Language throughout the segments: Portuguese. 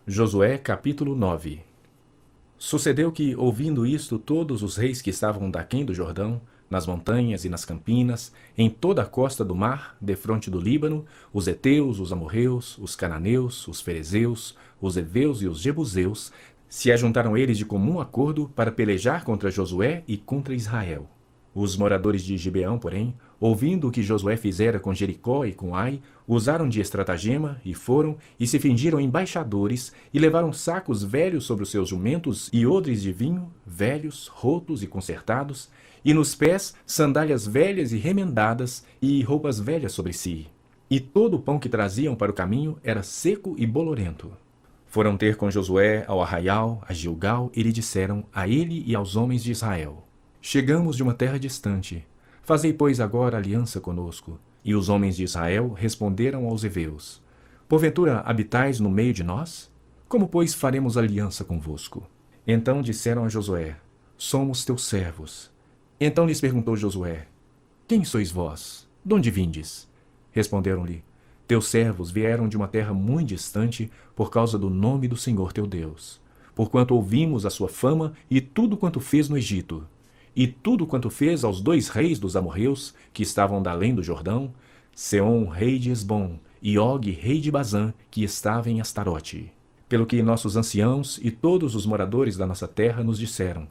Josué capítulo 9. Sucedeu que, ouvindo isto, todos os reis que estavam daquém do Jordão, nas montanhas e nas campinas, em toda a costa do mar, defronte do Líbano, os heteus, os amorreus, os cananeus, os ferezeus, os heveus e os jebuseus, se ajuntaram eles de comum acordo para pelejar contra Josué e contra Israel. Os moradores de Gibeão, porém, ouvindo o que Josué fizera com Jericó e com Ai, usaram de estratagema e foram e se fingiram embaixadores e levaram sacos velhos sobre os seus jumentos e odres de vinho, velhos, rotos e consertados, e nos pés sandálias velhas e remendadas e roupas velhas sobre si. E todo o pão que traziam para o caminho era seco e bolorento. Foram ter com Josué ao arraial, a Gilgal, e lhe disseram a ele e aos homens de Israel: Chegamos de uma terra distante. Fazei, pois, agora aliança conosco. E os homens de Israel responderam aos heveus: Porventura habitais no meio de nós? Como, pois, faremos aliança convosco? Então disseram a Josué: Somos teus servos. Então lhes perguntou Josué: Quem sois vós? De onde vindes? Responderam-lhe: Teus servos vieram de uma terra muito distante por causa do nome do Senhor teu Deus. Porquanto ouvimos a sua fama e tudo quanto fez no Egito. E tudo quanto fez aos 2 reis dos amorreus, que estavam da além do Jordão, Seom, rei de Esbom, e Og, rei de Bazã, que estava em Astarote. Pelo que nossos anciãos e todos os moradores da nossa terra nos disseram: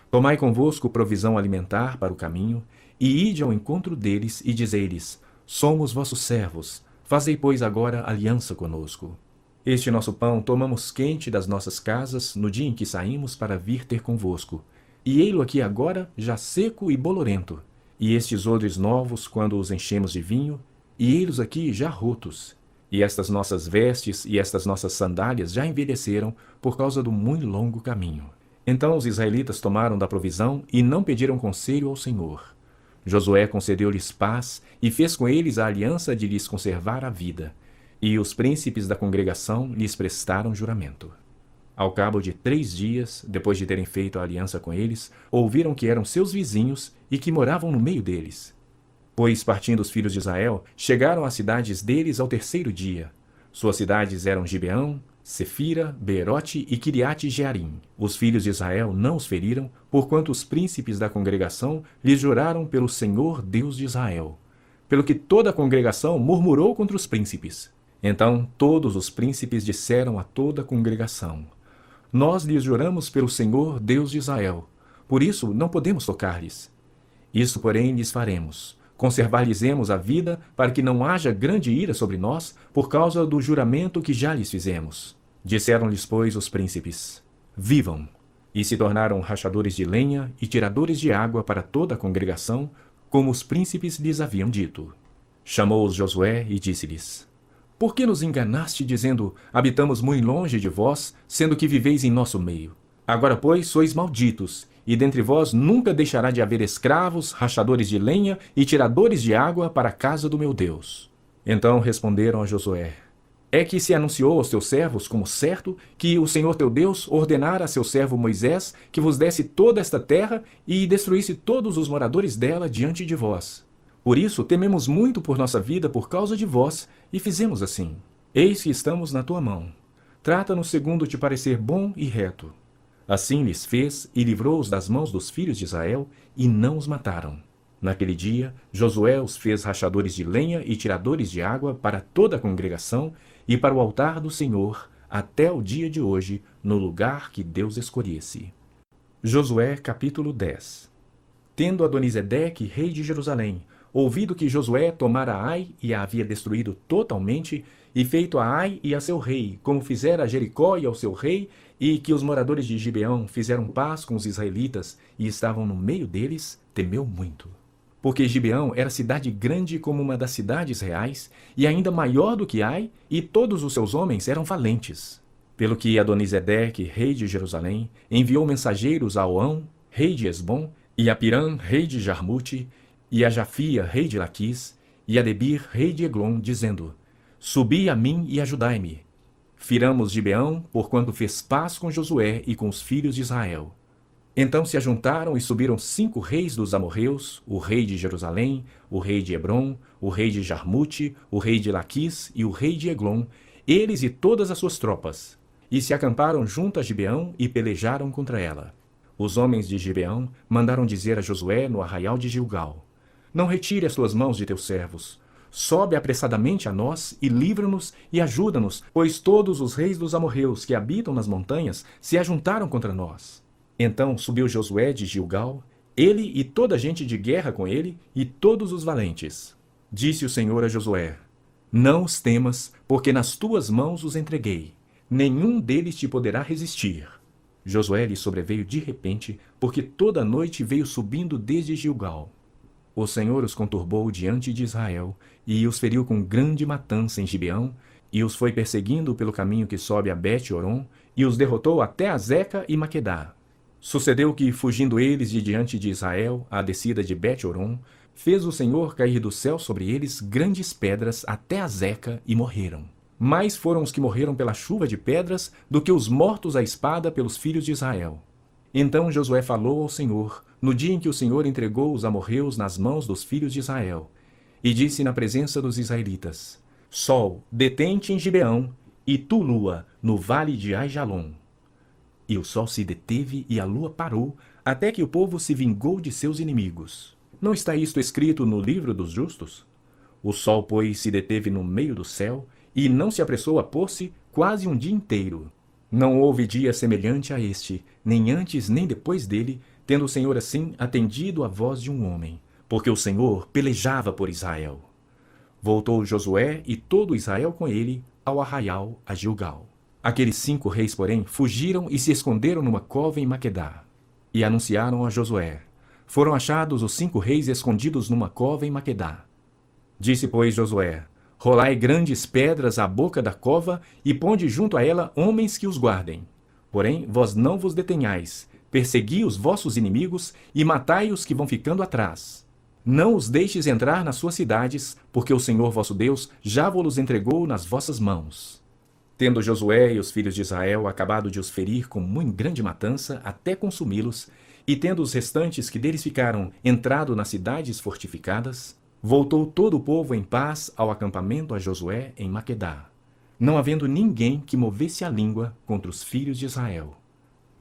Tomai convosco provisão alimentar para o caminho, e ide ao encontro deles, e dizei-lhes: Somos vossos servos, fazei, pois, agora aliança conosco. Este nosso pão tomamos quente das nossas casas no dia em que saímos para vir ter convosco, e ei-lo aqui agora já seco e bolorento, e estes odres novos quando os enchemos de vinho, e ei-los aqui já rotos, e estas nossas vestes e estas nossas sandálias já envelheceram por causa do muito longo caminho. Então os israelitas tomaram da provisão e não pediram conselho ao Senhor. Josué concedeu-lhes paz e fez com eles a aliança de lhes conservar a vida, e os príncipes da congregação lhes prestaram juramento. Ao cabo de 3 dias, depois de terem feito a aliança com eles, ouviram que eram seus vizinhos e que moravam no meio deles. Pois, partindo os filhos de Israel, chegaram às cidades deles ao 3º dia. Suas cidades eram Gibeão, Sefira, Beerote e Quiriate-Jearim. Os filhos de Israel não os feriram, porquanto os príncipes da congregação lhes juraram pelo Senhor Deus de Israel. Pelo que toda a congregação murmurou contra os príncipes. Então todos os príncipes disseram a toda a congregação: Nós lhes juramos pelo Senhor Deus de Israel, por isso não podemos tocar-lhes. Isso, porém, lhes faremos: conservar-lhes-emos a vida, para que não haja grande ira sobre nós, por causa do juramento que já lhes fizemos. Disseram-lhes, pois, os príncipes: Vivam! E se tornaram rachadores de lenha e tiradores de água para toda a congregação, como os príncipes lhes haviam dito. Chamou-os Josué e disse-lhes: Por que nos enganaste, dizendo: Habitamos muito longe de vós, sendo que viveis em nosso meio? Agora, pois, sois malditos, e dentre vós nunca deixará de haver escravos, rachadores de lenha e tiradores de água para a casa do meu Deus. Então responderam a Josué: É que se anunciou aos teus servos como certo que o Senhor teu Deus ordenara a seu servo Moisés que vos desse toda esta terra e destruísse todos os moradores dela diante de vós. Por isso tememos muito por nossa vida por causa de vós, e fizemos assim. Eis que estamos na tua mão. Trata-nos segundo te parecer bom e reto. Assim lhes fez e livrou-os das mãos dos filhos de Israel, e não os mataram. Naquele dia, Josué os fez rachadores de lenha e tiradores de água para toda a congregação e para o altar do Senhor, até o dia de hoje, no lugar que Deus escolhesse. Josué capítulo 10. Tendo Adonisedeque, rei de Jerusalém, ouvido que Josué tomara Ai e a havia destruído totalmente, e feito a Ai e a seu rei, como fizera a Jericó e ao seu rei, e que os moradores de Gibeão fizeram paz com os israelitas e estavam no meio deles, temeu muito. Porque Gibeão era cidade grande como uma das cidades reais, e ainda maior do que Ai, e todos os seus homens eram valentes. Pelo que Adonisedeque, rei de Jerusalém, enviou mensageiros a Oão, rei de Esbom, e a Pirã, rei de Jarmute, e a Jafia, rei de Laquis, e a Debir, rei de Eglon, dizendo: Subi a mim e ajudai-me. Firamos Gibeão, porquanto fez paz com Josué e com os filhos de Israel. Então se ajuntaram e subiram 5 reis dos amorreus, o rei de Jerusalém, o rei de Hebrom, o rei de Jarmute, o rei de Laquis e o rei de Eglon, eles e todas as suas tropas. e se acamparam junto a Gibeão e pelejaram contra ela. Os homens de Gibeão mandaram dizer a Josué no arraial de Gilgal: Não retire as tuas mãos de teus servos. Sobe apressadamente a nós e livra-nos e ajuda-nos, pois todos os reis dos amorreus que habitam nas montanhas se ajuntaram contra nós. Então subiu Josué de Gilgal, ele e toda a gente de guerra com ele, e todos os valentes. Disse o Senhor a Josué: Não os temas, porque nas tuas mãos os entreguei. Nenhum deles te poderá resistir. Josué lhe sobreveio de repente, porque toda a noite veio subindo desde Gilgal. O Senhor os conturbou diante de Israel, e os feriu com grande matança em Gibeão, e os foi perseguindo pelo caminho que sobe a Bet-Horon, e os derrotou até Azeca e Maquedá. Sucedeu que, fugindo eles de diante de Israel, à descida de Bet-Horon, fez o Senhor cair do céu sobre eles grandes pedras até Azeca, e morreram. Mais foram os que morreram pela chuva de pedras do que os mortos à espada pelos filhos de Israel. Então Josué falou ao Senhor, no dia em que o Senhor entregou os amorreus nas mãos dos filhos de Israel, e disse na presença dos israelitas: Sol, detente em Gibeão, e tu, lua, no vale de Aijalon. E o sol se deteve e a lua parou, até que o povo se vingou de seus inimigos. Não está isto escrito no livro dos justos? O sol, pois, se deteve no meio do céu, e não se apressou a pôr-se quase um dia inteiro. Não houve dia semelhante a este, nem antes nem depois dele, tendo o Senhor assim atendido à voz de um homem, porque o Senhor pelejava por Israel. Voltou Josué e todo Israel com ele ao arraial a Gilgal. Aqueles 5 reis, porém, fugiram e se esconderam numa cova em Maquedá. E anunciaram a Josué: Foram achados os 5 reis escondidos numa cova em Maquedá. Disse, pois, Josué: Rolai grandes pedras à boca da cova e ponde junto a ela homens que os guardem. Porém, vós não vos detenhais, persegui os vossos inimigos e matai os que vão ficando atrás. Não os deixes entrar nas suas cidades, porque o Senhor vosso Deus já vos entregou nas vossas mãos. Tendo Josué e os filhos de Israel acabado de os ferir com muito grande matança, até consumi-los, e tendo os restantes que deles ficaram entrado nas cidades fortificadas, voltou todo o povo em paz ao acampamento a Josué em Maquedá, não havendo ninguém que movesse a língua contra os filhos de Israel.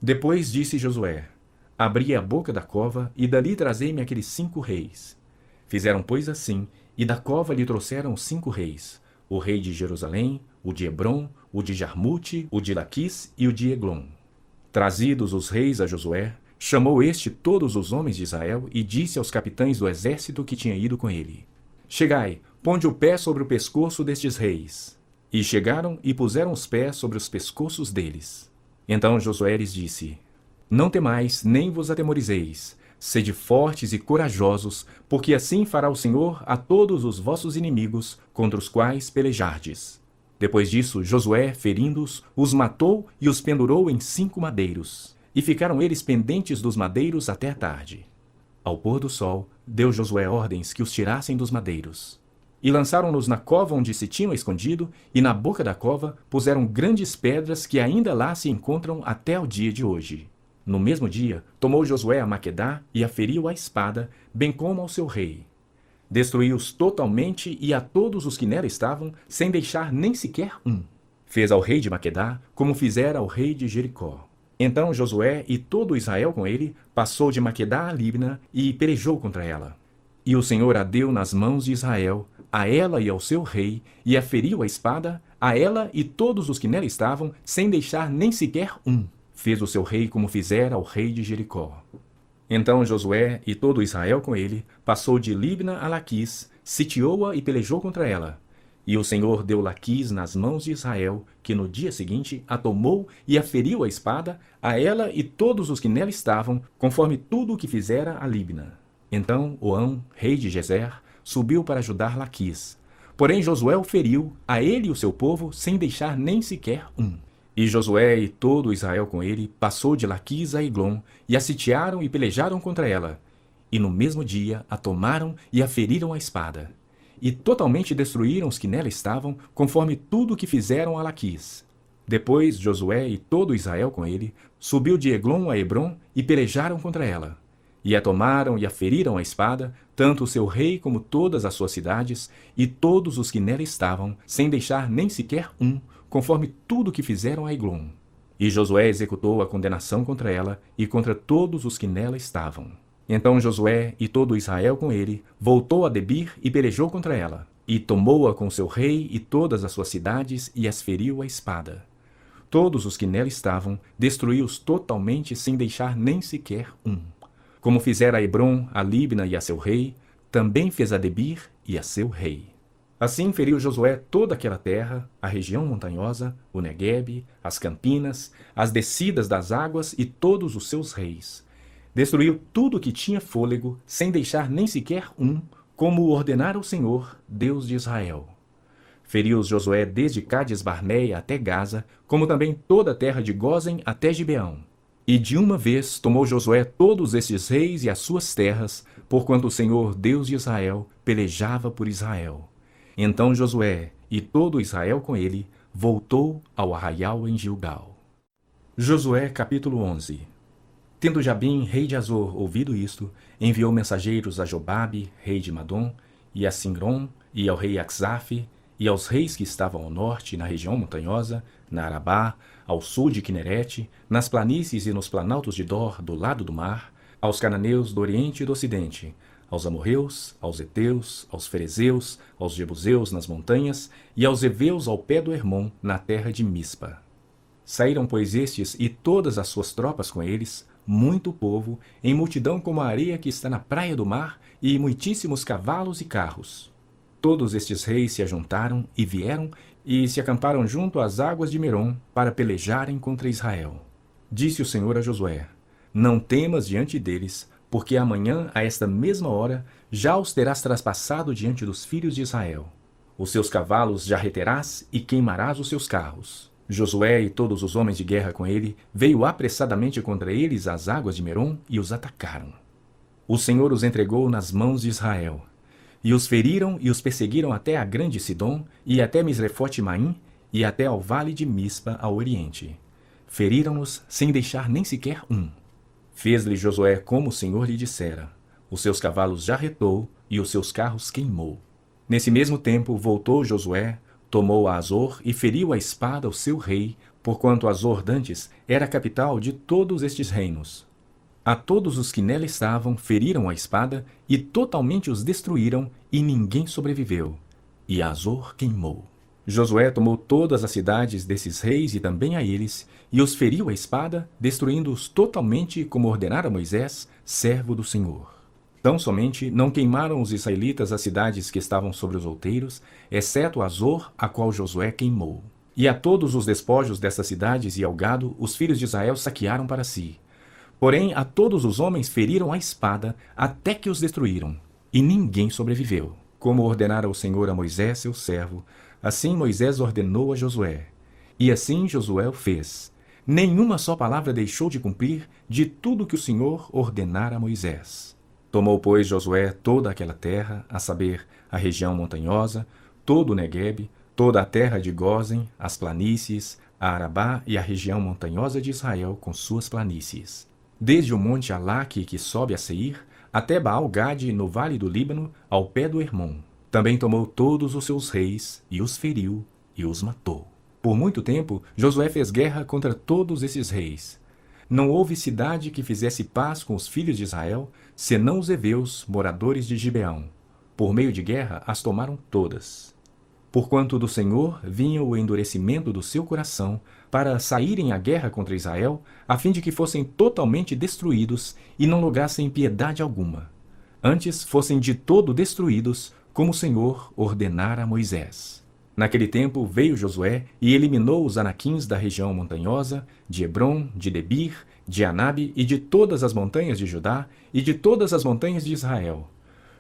Depois disse Josué: Abri a boca da cova, e dali trazei-me aqueles 5 reis. Fizeram, pois, assim, e da cova lhe trouxeram os 5 reis, o rei de Jerusalém, o de Hebrom, o de Jarmute, o de Laquis e o de Eglon. Trazidos os reis a Josué, chamou este todos os homens de Israel e disse aos capitães do exército que tinha ido com ele: Chegai, ponde o pé sobre o pescoço destes reis. E chegaram e puseram os pés sobre os pescoços deles. Então Josué lhes disse: Não temais, nem vos atemorizeis. Sede fortes e corajosos, porque assim fará o Senhor a todos os vossos inimigos contra os quais pelejardes. Depois disso, Josué, ferindo-os, os matou e os pendurou em 5 madeiros. E ficaram eles pendentes dos madeiros até a tarde. Ao pôr do sol, deu Josué ordens que os tirassem dos madeiros. E lançaram-nos na cova onde se tinham escondido, e na boca da cova puseram grandes pedras que ainda lá se encontram até o dia de hoje. No mesmo dia, tomou Josué a Maquedá e a feriu à espada, bem como ao seu rei. Destruiu-os totalmente e a todos os que nela estavam, sem deixar nem sequer um. Fez ao rei de Maquedá como fizera ao rei de Jericó. Então Josué e todo Israel com ele passou de Maquedá a Libna e pelejou contra ela. E o Senhor a deu nas mãos de Israel, a ela e ao seu rei, e a feriu à espada, a ela e todos os que nela estavam, sem deixar nem sequer um. Fez o seu rei como fizera ao rei de Jericó. Então Josué e todo Israel com ele passou de Libna a Laquis, sitiou-a e pelejou contra ela. E o Senhor deu Laquis nas mãos de Israel, que no dia seguinte a tomou e a feriu à espada, a ela e todos os que nela estavam, conforme tudo o que fizera a Libna. Então Oão, rei de Gezer, subiu para ajudar Laquis. Porém Josué o feriu, a ele e o seu povo, sem deixar nem sequer um. E Josué e todo Israel com ele passou de Laquis a Eglon, e a sitiaram e pelejaram contra ela. E no mesmo dia a tomaram e a feriram à espada. E totalmente destruíram os que nela estavam, conforme tudo o que fizeram a Laquis. Depois Josué e todo Israel com ele subiu de Eglon a Hebrom e pelejaram contra ela. E a tomaram e a feriram à espada, tanto o seu rei como todas as suas cidades, e todos os que nela estavam, sem deixar nem sequer um, conforme tudo que fizeram a Eglon. E Josué executou a condenação contra ela e contra todos os que nela estavam. Então Josué e todo Israel com ele voltou a Debir e pelejou contra ela, e tomou-a com seu rei e todas as suas cidades e as feriu à espada. Todos os que nela estavam destruiu-os totalmente sem deixar nem sequer um. Como fizera a Hebron, a Libna e a seu rei, também fez a Debir e a seu rei. Assim feriu Josué toda aquela terra, a região montanhosa, o Neguebe, as campinas, as descidas das águas e todos os seus reis. Destruiu tudo que tinha fôlego, sem deixar nem sequer um, como o ordenara o Senhor, Deus de Israel. Feriu Josué desde Cades-Barneia até Gaza, como também toda a terra de Gósen até Gibeão. E de uma vez tomou Josué todos estes reis e as suas terras, porquanto o Senhor, Deus de Israel, pelejava por Israel. Então Josué, e todo Israel com ele, voltou ao arraial em Gilgal. Josué capítulo 11. Tendo Jabim, rei de Azor, ouvido isto, enviou mensageiros a Jobabe, rei de Madom, e a Singrom, e ao rei Axaf, e aos reis que estavam ao norte, na região montanhosa, na Arabá, ao sul de Quinerete, nas planícies e nos planaltos de Dor, do lado do mar, aos cananeus do oriente e do ocidente, aos amorreus, aos heteus, aos ferezeus, aos jebuseus nas montanhas, e aos heveus ao pé do Hermon, na terra de Mispa. Saíram, pois, estes e todas as suas tropas com eles, muito povo, em multidão como a areia que está na praia do mar, e muitíssimos cavalos e carros. Todos estes reis se ajuntaram e vieram e se acamparam junto às águas de Merom para pelejarem contra Israel. Disse o Senhor a Josué: Não temas diante deles, porque amanhã, a esta mesma hora, já os terás traspassado diante dos filhos de Israel. Os seus cavalos já reterás e queimarás os seus carros. Josué e todos os homens de guerra com ele veio apressadamente contra eles às águas de Merom e os atacaram. O Senhor os entregou nas mãos de Israel. E os feriram e os perseguiram até a grande Sidom, e até Misrefote-Maim, e até ao vale de Mispa, ao oriente. Feriram-nos sem deixar nem sequer um. Fez-lhe Josué como o Senhor lhe dissera. Os seus cavalos já retou, e os seus carros queimou. Nesse mesmo tempo voltou Josué, tomou a Azor e feriu a espada o seu rei, porquanto Azor dantes era a capital de todos estes reinos. A todos os que nela estavam feriram a espada e totalmente os destruíram, e ninguém sobreviveu. E Azor queimou. Josué tomou todas as cidades desses reis e também a eles, e os feriu a espada, destruindo-os totalmente, como ordenara Moisés, servo do Senhor. Tão somente não queimaram os israelitas as cidades que estavam sobre os outeiros, exceto Azor, a qual Josué queimou. E a todos os despojos dessas cidades e ao gado, os filhos de Israel saquearam para si. Porém, a todos os homens feriram a espada, até que os destruíram, e ninguém sobreviveu. Como ordenara o Senhor a Moisés, seu servo, assim Moisés ordenou a Josué. E assim Josué o fez. Nenhuma só palavra deixou de cumprir de tudo que o Senhor ordenara a Moisés. Tomou, pois, Josué toda aquela terra, a saber, a região montanhosa, todo o Neguebe, toda a terra de Gósen, as planícies, a Arabá e a região montanhosa de Israel com suas planícies. Desde o monte Alaque, que sobe a Seir, até Baal-Gade, no vale do Líbano, ao pé do Hermon. Também tomou todos os seus reis, e os feriu, e os matou. Por muito tempo, Josué fez guerra contra todos esses reis. Não houve cidade que fizesse paz com os filhos de Israel, senão os heveus, moradores de Gibeão. Por meio de guerra, as tomaram todas. Porquanto do Senhor vinha o endurecimento do seu coração, para saírem à guerra contra Israel, a fim de que fossem totalmente destruídos e não lograssem piedade alguma. Antes fossem de todo destruídos, como o Senhor ordenara a Moisés. Naquele tempo veio Josué e eliminou os anaquins da região montanhosa, de Hebron, de Debir, de Anabe e de todas as montanhas de Judá e de todas as montanhas de Israel.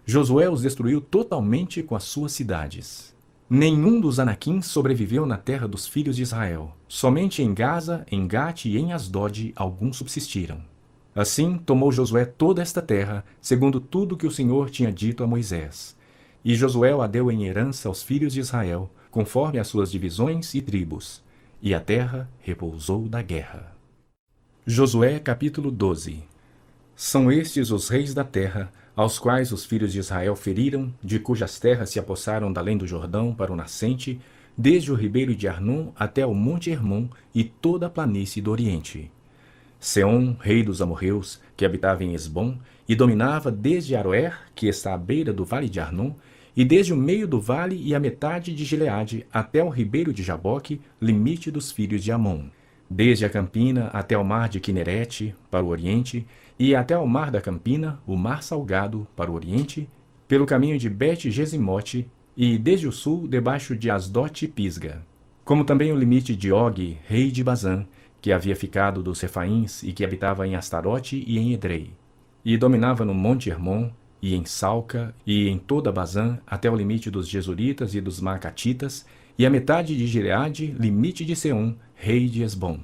Josué os destruiu totalmente com as suas cidades. Nenhum dos anaquins sobreviveu na terra dos filhos de Israel. Somente em Gaza, em Gate e em Asdod alguns subsistiram. Assim tomou Josué toda esta terra, segundo tudo que o Senhor tinha dito a Moisés. E Josué a deu em herança aos filhos de Israel, conforme as suas divisões e tribos. E a terra repousou da guerra. Josué capítulo 12. São estes os reis da terra, aos quais os filhos de Israel feriram, de cujas terras se apossaram da além do Jordão para o nascente, desde o ribeiro de Arnon até o monte Hermon e toda a planície do oriente. Seom, rei dos amorreus, que habitava em Esbom, e dominava desde Aroer, que está à beira do vale de Arnon, e desde o meio do vale e a metade de Gileade até o ribeiro de Jaboque, limite dos filhos de Amon. Desde a Campina até o mar de Quinerete, para o oriente, e até o mar da Campina, o mar salgado, para o oriente, pelo caminho de Bet-Gesimote, e desde o sul, debaixo de Asdote e Pisga. Como também o limite de Og, rei de Bazã, que havia ficado dos Refaíns e que habitava em Astarote e em Edrei. E dominava no monte Hermon, e em Salca, e em toda Bazã, até o limite dos Jesuritas e dos Maacatitas, e a metade de Gileade, limite de Seom, rei de Esbom.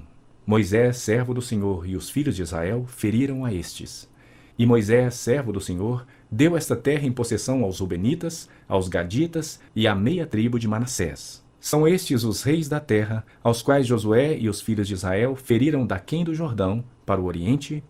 Moisés, servo do Senhor, e os filhos de Israel feriram a estes. E Moisés, servo do Senhor, deu esta terra em possessão aos Rubenitas, aos Gaditas e à meia tribo de Manassés. São estes os reis da terra, aos quais Josué e os filhos de Israel feriram daquém do Jordão, para o oriente,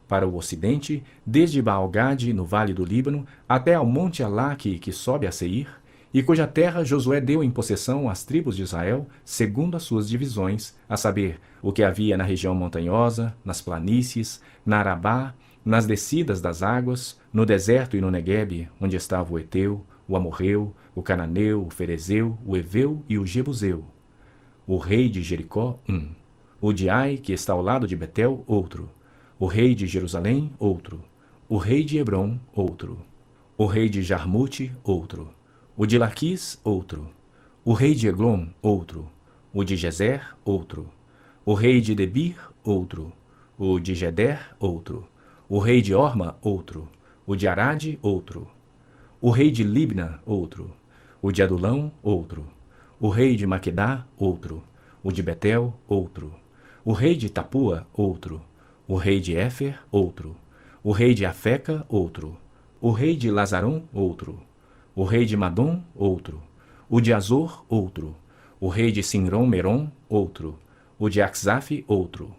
para o ocidente, desde Baal-Gade, no vale do Líbano, até ao monte Alaque, que sobe a Seir, e cuja terra Josué deu em possessão às tribos de Israel, segundo as suas divisões, a saber, o que havia na região montanhosa, nas planícies, na Arabá, nas descidas das águas, no deserto e no Neguebe, onde estava o Eteu, o Amorreu, o Cananeu, o Ferezeu, o Eveu e o Jebuseu. O rei de Jericó, um. O de Ai, que está ao lado de Betel, outro. O rei de Jerusalém, outro. O rei de Hebron, outro. O rei de Jarmute, outro. O de Laquis, outro. O rei de Eglon, outro. O de Gezer, outro. O rei de Debir, outro. O de Geder, outro. O rei de Orma, outro. O de Arade, outro. O rei de Libna, outro. O de Adulão, outro. O rei de Maquedá, outro. O de Betel, outro. O rei de Tapua, outro. O rei de Éfer, outro. O rei de Afeca, outro. O rei de Lazaron, outro. O rei de Madom, outro. O de Azor, outro. O rei de Sinron-Meron, outro. O de Axaf, outro.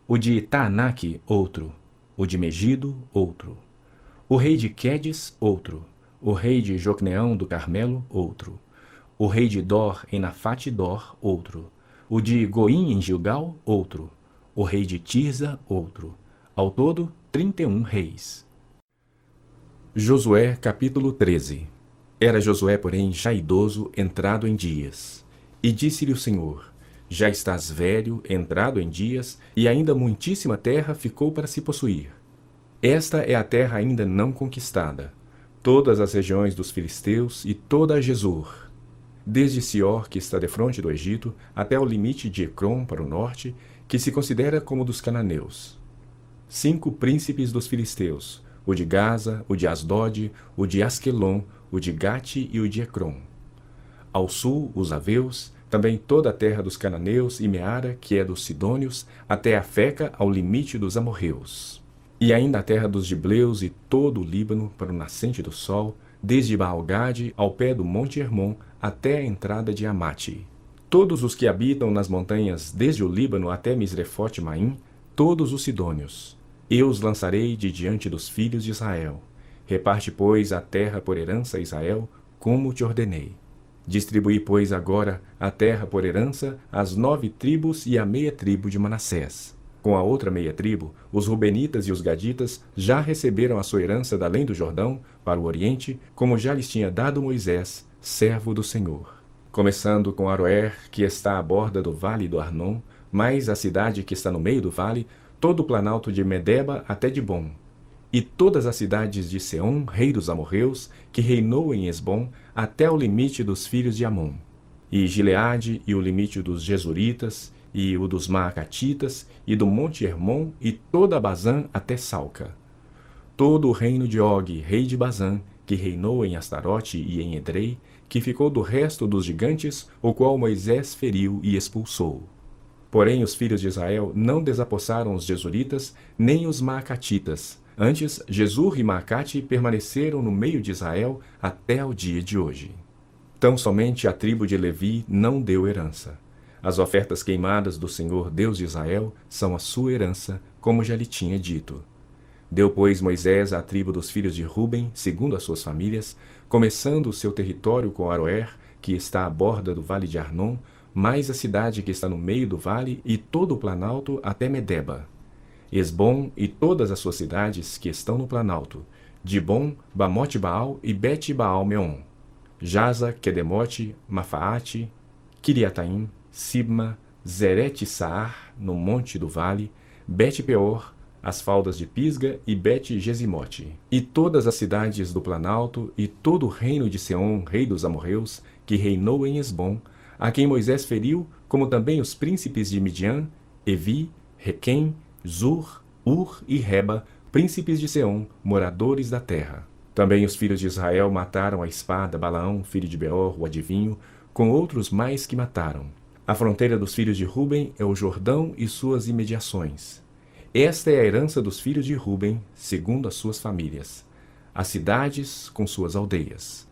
O de Taanaque, outro. O de Megido, outro. O rei de Quedes, outro. O rei de Jocneão do Carmelo, outro. O rei de Dor em Nafate-Dor, outro. O de Goim em Gilgal, outro. O rei de Tirza, outro. Ao todo, 31 reis. Josué, capítulo 13. Era Josué, porém, já idoso, entrado em dias. E disse-lhe o Senhor: já estás velho, entrado em dias, e ainda muitíssima terra ficou para se possuir. Esta é a terra ainda não conquistada, todas as regiões dos filisteus e toda a Gesur, desde Sior, que está defronte do Egito, até o limite de Ecrom para o norte, que se considera como dos cananeus. 5 príncipes dos filisteus, o de Gaza, o de Asdod, o de Asquelon, o de Gate e o de Ecrom. Ao sul, os Aveus, também toda a terra dos cananeus e Meara, que é dos Sidônios, até a Feca, ao limite dos amorreus. E ainda a terra dos Gibleus e todo o Líbano, para o nascente do sol, desde Baal-Gade ao pé do monte Hermon, até a entrada de Amate. Todos os que habitam nas montanhas, desde o Líbano até Misrefote-Maim, todos os sidônios. Eu os lançarei de diante dos filhos de Israel. Reparte, pois, a terra por herança a Israel, como te ordenei. Distribui, pois, agora a terra por herança às 9 tribos e à meia tribo de Manassés. Com a outra meia tribo, os Rubenitas e os Gaditas já receberam a sua herança da além do Jordão, para o oriente, como já lhes tinha dado Moisés, servo do Senhor. Começando com Aroer, que está à borda do vale do Arnon, mais a cidade que está no meio do vale, todo o planalto de Medeba até Dibom, e todas as cidades de Seom, rei dos amorreus, que reinou em Esbom, até o limite dos filhos de Amon, e Gileade, e o limite dos Jesuritas, e o dos Maacatitas, e do monte Hermon, e toda a Bazã até Salca. Todo o reino de Og, rei de Bazã, que reinou em Astarote e em Edrei, que ficou do resto dos gigantes, o qual Moisés feriu e expulsou. Porém os filhos de Israel não desapossaram os Jesuritas, nem os Maacatitas. Antes, Jesur e Maacate permaneceram no meio de Israel até o dia de hoje. Tão somente a tribo de Levi não deu herança. As ofertas queimadas do Senhor Deus de Israel são a sua herança, como já lhe tinha dito. Deu, pois, Moisés à tribo dos filhos de Ruben, segundo as suas famílias, começando o seu território com Aroer, que está à borda do vale de Arnon, mais a cidade que está no meio do vale e todo o planalto até Medeba. Esbom e todas as suas cidades que estão no planalto, Dibom, Bamote Baal e Bet Baal Meon, Jaza, Quedemote, Mafaate, Kiriataim, Sibma, Zerete Saar, no monte do vale, Bet Peor, as faldas de Pisga e Bet Gesimote, e todas as cidades do planalto e todo o reino de Seom, rei dos amorreus, que reinou em Esbom, a quem Moisés feriu, como também os príncipes de Midian, Evi, Requem, Zur, Ur e Reba, príncipes de Seom, moradores da terra. Também os filhos de Israel mataram à espada Balaão, filho de Beor, o adivinho, com outros mais que mataram. A fronteira dos filhos de Ruben é o Jordão e suas imediações. Esta é a herança dos filhos de Ruben, segundo as suas famílias, as cidades com suas aldeias.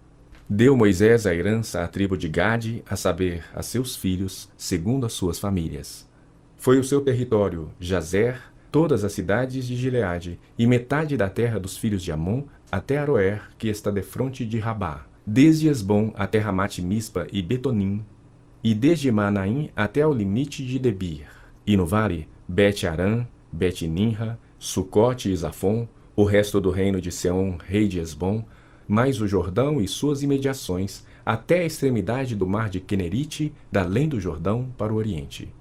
Deu Moisés a herança à tribo de Gade, a saber, a seus filhos, segundo as suas famílias. Foi o seu território, Jazer, todas as cidades de Gileade, e metade da terra dos filhos de Amon, até Aroer, que está defronte de Rabá, desde Esbom até Ramate-Mispa e Betonim, e desde Manaim até ao limite de Debir, e no vale, Bet-Aram, Bet-Ninra, Sucote e Zafon, o resto do reino de Seom, rei de Esbom, mais o Jordão e suas imediações, até a extremidade do mar de Quenerite, da além do Jordão para o oriente.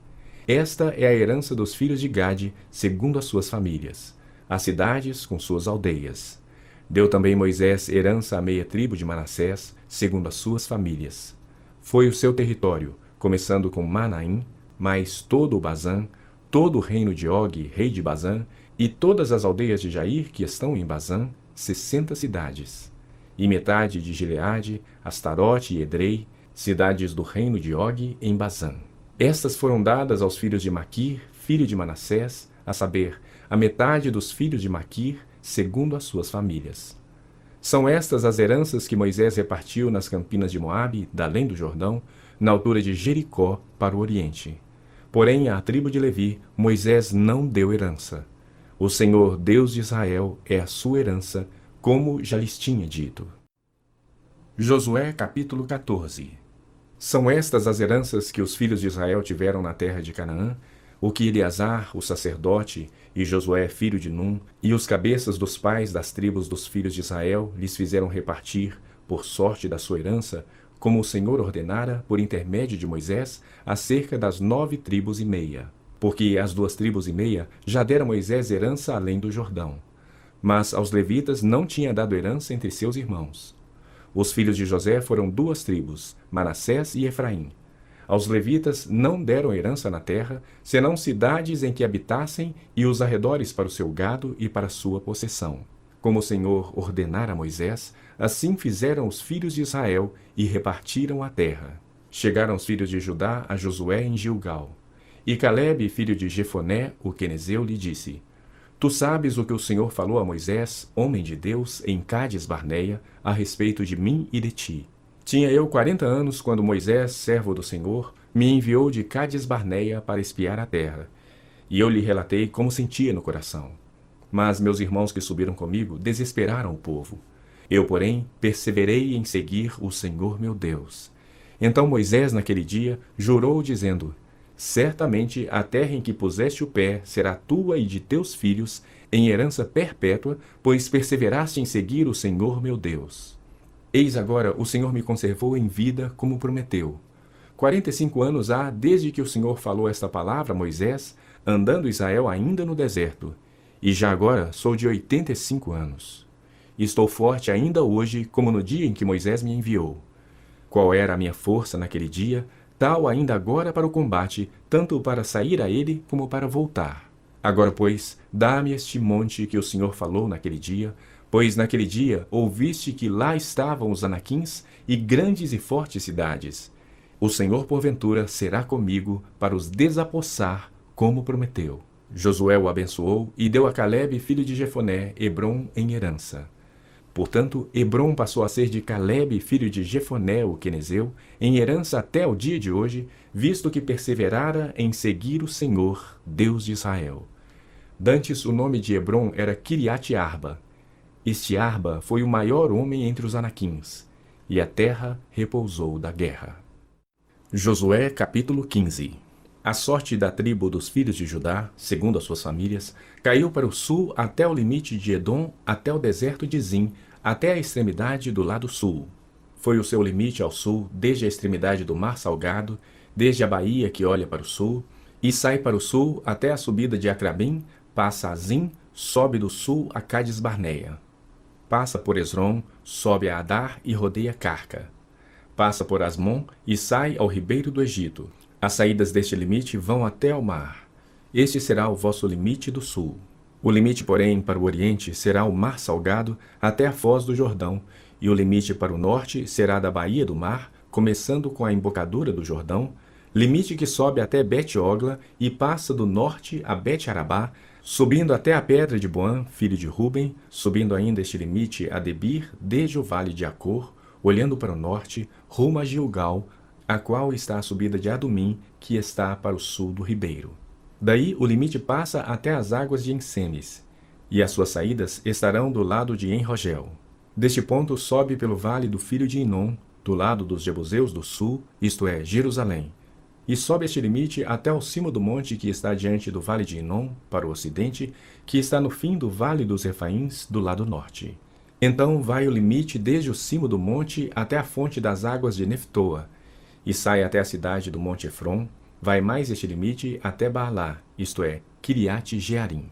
Esta é a herança dos filhos de Gade, segundo as suas famílias, as cidades com suas aldeias. Deu também Moisés herança à meia tribo de Manassés, segundo as suas famílias. Foi o seu território, começando com Manaim, mais todo o Bazã, todo o reino de Og, rei de Bazã, e todas as aldeias de Jair que estão em Bazã, 60 cidades. E metade de Gileade, Astarote e Edrei, cidades do reino de Og em Bazã. Estas foram dadas aos filhos de Maquir, filho de Manassés, a saber, a metade dos filhos de Maquir, segundo as suas famílias. São estas as heranças que Moisés repartiu nas campinas de Moabe, da além do Jordão, na altura de Jericó, para o oriente. Porém, à tribo de Levi, Moisés não deu herança. O Senhor, Deus de Israel, é a sua herança, como já lhes tinha dito. Josué capítulo 14. São estas as heranças que os filhos de Israel tiveram na terra de Canaã, o que Eleazar, o sacerdote, e Josué, filho de Num, e os cabeças dos pais das tribos dos filhos de Israel lhes fizeram repartir, por sorte da sua herança, como o Senhor ordenara, por intermédio de Moisés, acerca das 9 tribos e meia. Porque as 2 tribos e meia já dera Moisés herança além do Jordão. Mas aos levitas não tinha dado herança entre seus irmãos. Os filhos de José foram 2 tribos, Manassés e Efraim. Aos levitas não deram herança na terra, senão cidades em que habitassem e os arredores para o seu gado e para sua possessão. Como o Senhor ordenara a Moisés, assim fizeram os filhos de Israel e repartiram a terra. Chegaram os filhos de Judá a Josué em Gilgal. E Calebe, filho de Jefoné, o quenezeu, lhe disse: Tu sabes o que o Senhor falou a Moisés, homem de Deus, em Cádiz Barneia, a respeito de mim e de ti. Tinha eu 40 anos quando Moisés, servo do Senhor, me enviou de Cádiz Barneia para espiar a terra. E eu lhe relatei como sentia no coração. Mas meus irmãos que subiram comigo desesperaram o povo. Eu, porém, perseverei em seguir o Senhor meu Deus. Então Moisés, naquele dia, jurou, dizendo: Certamente a terra em que puseste o pé será tua e de teus filhos, em herança perpétua, pois perseveraste em seguir o Senhor meu Deus. Eis agora o Senhor me conservou em vida, como prometeu. 45 anos há desde que o Senhor falou esta palavra a Moisés, andando Israel ainda no deserto. E já agora sou de 85 anos. Estou forte ainda hoje, como no dia em que Moisés me enviou. Qual era a minha força naquele dia, tal ainda agora para o combate, tanto para sair a ele como para voltar. Agora, pois, dá-me este monte que o Senhor falou naquele dia, pois naquele dia ouviste que lá estavam os anaquins e grandes e fortes cidades. O Senhor, porventura, será comigo para os desapossar, como prometeu. Josué o abençoou e deu a Calebe, filho de Jefoné, Hebrom em herança. Portanto, Hebrom passou a ser de Calebe, filho de Jefoné, o quenezeu, em herança até o dia de hoje, visto que perseverara em seguir o Senhor, Deus de Israel. Dantes o nome de Hebrom era Kiriate Arba. Este Arba foi o maior homem entre os anaquins. e a terra repousou da guerra. Josué capítulo 15. A sorte da tribo dos filhos de Judá, segundo as suas famílias, caiu para o sul até o limite de Edom, até o deserto de Zim, até a extremidade do lado sul. Foi o seu limite ao sul, desde a extremidade do Mar Salgado, desde a baía que olha para o sul, e sai para o sul até a subida de Acrabim, passa a Zim, sobe do sul a Cades Barneia. Passa por Esrom, sobe a Adar e rodeia Carca. Passa por Asmon e sai ao ribeiro do Egito. As saídas deste limite vão até ao mar. Este será o vosso limite do sul. O limite, porém, para o oriente será o Mar Salgado até a foz do Jordão, e o limite para o norte será da baía do mar, começando com a embocadura do Jordão, limite que sobe até Bet-Ogla e passa do norte a Bet-Arabá, subindo até a pedra de Boã, filho de Ruben, subindo ainda este limite a Debir, desde o vale de Acor, olhando para o norte, rumo a Gilgal, a qual está a subida de Adumim, que está para o sul do ribeiro. Daí o limite passa até as águas de Ensemes, e as suas saídas estarão do lado de Enrogel. Deste ponto sobe pelo vale do filho de Inom, do lado dos Jebuseus do sul, isto é, Jerusalém, e sobe este limite até ao cimo do monte que está diante do vale de Inom, para o ocidente, que está no fim do vale dos Refaíns, do lado norte. Então vai o limite desde o cimo do monte até a fonte das águas de Neftoa, e sai até a cidade do monte Efron, vai mais este limite até Baalá, isto é, Kiriate Jearim.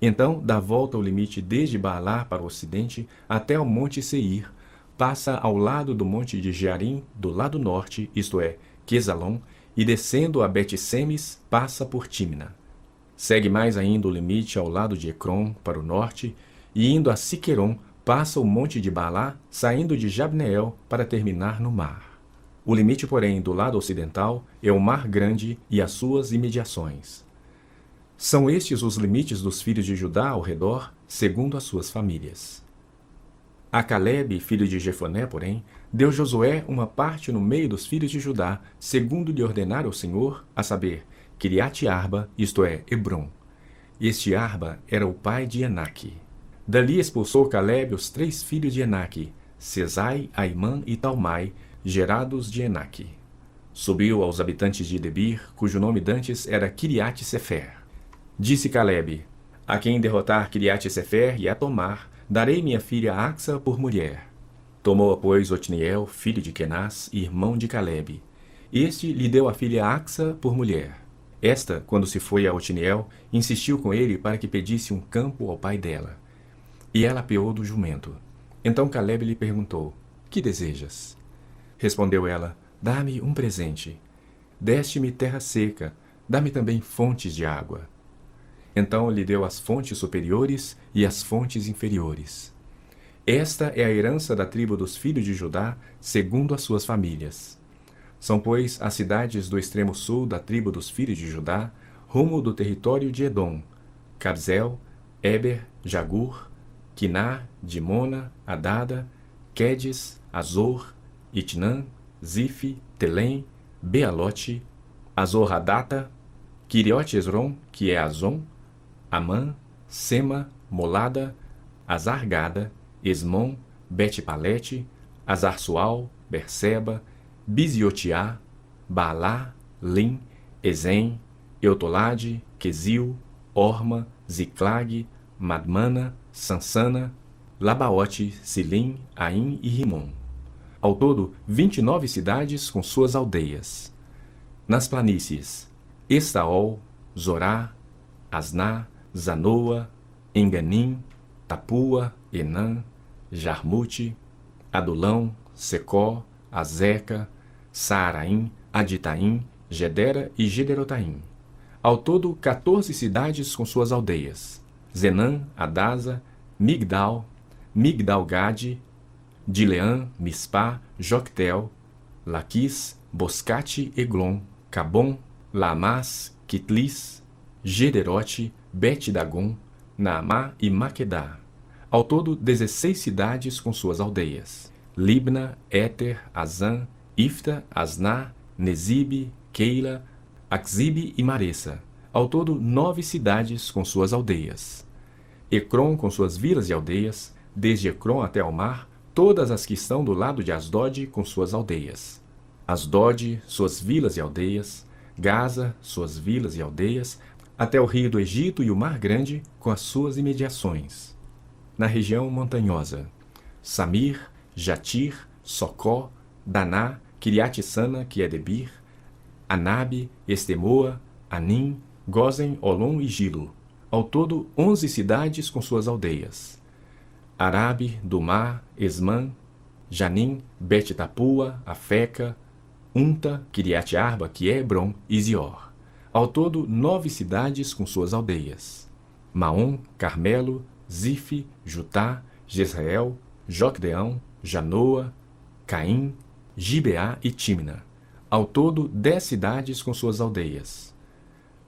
Então dá volta o limite desde Baalá para o ocidente até ao monte Seir, passa ao lado do monte de Jearim do lado norte, isto é, Quesalon, e descendo a Bet-Semes, passa por Tímna. Segue mais ainda o limite ao lado de Ecrom, para o norte, e indo a Siqueron, passa o monte de Baalá, saindo de Jabneel para terminar no mar. O limite, porém, do lado ocidental é o Mar Grande e as suas imediações. São estes os limites dos filhos de Judá ao redor, segundo as suas famílias. A Calebe, filho de Jefoné, porém, deu Josué uma parte no meio dos filhos de Judá, segundo lhe ordenara o Senhor, a saber, Kiriate Arba, isto é, Hebrom. Este Arba era o pai de Enaque. Dali expulsou Calebe os 3 filhos de Enaque, Sesai, Aimã e Talmai, gerados de Enaque. Subiu aos habitantes de Debir, cujo nome dantes era Kiriate Sefer. Disse Calebe: a quem derrotar Kiriate Sefer e a tomar, darei minha filha Axa por mulher. Tomou, pois, Otniel, filho de Kenaz, irmão de Calebe. Este lhe deu a filha Axa por mulher. Esta, quando se foi a Otniel, insistiu com ele para que pedisse um campo ao pai dela. E ela apeou do jumento. Então Calebe lhe perguntou: que desejas? Respondeu ela: dá-me um presente. Deste-me terra seca, dá-me também fontes de água. Então lhe deu as fontes superiores e as fontes inferiores. Esta é a herança da tribo dos filhos de Judá, segundo as suas famílias. São, pois, as cidades do extremo sul da tribo dos filhos de Judá, rumo do território de Edom: Cabzel, Eber, Jagur, Quiná, Dimona, Adada, Quedes, Azor, Itnã, Zife, Telém, Bealote, Azor-Hadata, Quiriote Esrom, que é Azon, Amã, Sema, Molada, Azargada, Esmon, Bet-Palete, Azar-Sual, Berseba, Biziotiá, Baalá, Lim, Ezem, Eutolade, Quesil, Orma, Ziclag, Madmana, Sansana, Labaote, Silim, Aim e Rimon. Ao todo, 29 cidades com suas aldeias. Nas planícies: Estaol, Zorá, Asná, Zanoa, Enganim, Tapua, Enã, Jarmute, Adulão, Secó, Azeca, Saaraim, Aditaim, Gedera e Gederotaim. Ao todo, 14 cidades com suas aldeias: Zenã, Adasa, Migdal, Migdal-Gade, Dileã, Mispá, Joctel, Laquis, Boscate, Eglon, Cabom, Laamás, Quitlis, Gederote, Bet-Dagon, Naamá e Maquedá. Ao todo, 16 cidades com suas aldeias: Libna, Éter, Azã, Ifta, Asná, Nezibe, Keila, Axibe e Maressa. Ao todo, 9 cidades com suas aldeias. Ecrom com suas vilas e aldeias, desde Ecrom até ao mar, todas as que estão do lado de Asdod com suas aldeias. Asdod, suas vilas e aldeias, Gaza, suas vilas e aldeias, até o rio do Egito e o Mar Grande com as suas imediações. Na região montanhosa, Samir, Jatir, Socó, Daná, Kiriat-Sana, que é Debir, Anabe, Estemoa, Anim, Gozen, Olom e Gilo. Ao todo, 11 cidades com suas aldeias. Arabe, Dumá, Esmã, Janim, Bet-Tapua, Afeca, Unta, Kiriat-Arba, que é Hebron e Zior. Ao todo, 9 cidades com suas aldeias. Maom, Carmelo, Zife, Jutá, Jezreel, Jocdeão, Janoa, Caim, Gibeá e Timna. Ao todo, 10 cidades com suas aldeias.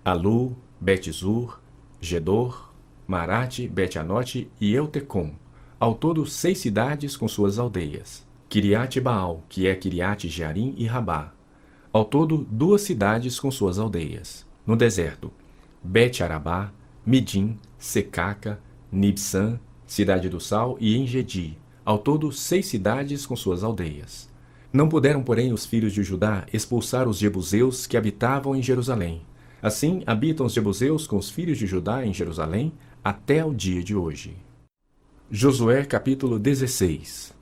Alu, Bet-Zur, Gedor, Marate, Bet-Anote e Eutecom. Ao todo, 6 cidades com suas aldeias. Kiriat-Baal, que é Kiriat-Jearim e Rabá. Ao todo, 2 cidades com suas aldeias. No deserto, Bet-Arabá, Midim, Secaca, Nibsan, Cidade do Sal e Engedi. Ao todo, 6 cidades com suas aldeias. Não puderam, porém, os filhos de Judá expulsar os jebuseus que habitavam em Jerusalém. Assim, habitam os jebuseus com os filhos de Judá em Jerusalém até o dia de hoje. Josué capítulo 16.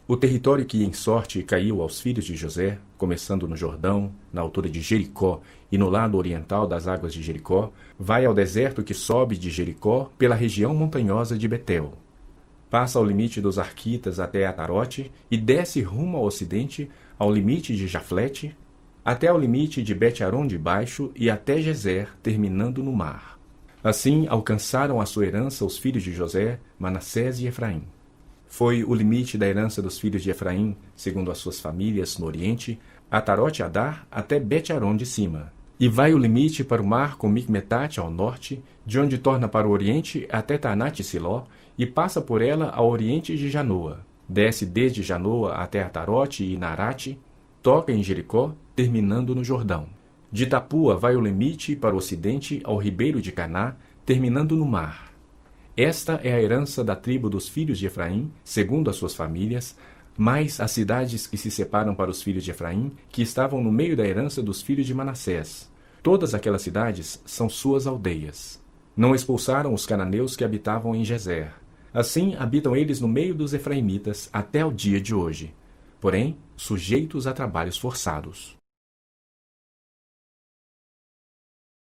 O território que em sorte caiu aos filhos de José, começando no Jordão, na altura de Jericó e no lado oriental das águas de Jericó, vai ao deserto que sobe de Jericó pela região montanhosa de Betel. Passa ao limite dos Arquitas até Atarote e desce rumo ao ocidente, ao limite de Jaflete, até ao limite de Bet-Aron de Baixo e até Gezer, terminando no mar. Assim alcançaram a sua herança os filhos de José, Manassés e Efraim. Foi o limite da herança dos filhos de Efraim, segundo as suas famílias, no oriente, Atarote-Adar até Bet-Aron de cima. E vai o limite para o mar com Micmetate ao norte, de onde torna para o oriente até Tanate-Siló, e passa por ela ao oriente de Janoa. Desce desde Janoa até Atarote e Narate, toca em Jericó, terminando no Jordão. De Tapua vai o limite para o ocidente ao ribeiro de Caná, terminando no mar. Esta é a herança da tribo dos filhos de Efraim, segundo as suas famílias, mais as cidades que se separam para os filhos de Efraim, que estavam no meio da herança dos filhos de Manassés. Todas aquelas cidades são suas aldeias. Não expulsaram os cananeus que habitavam em Gezer. Assim habitam eles no meio dos efraimitas até o dia de hoje, porém sujeitos a trabalhos forçados.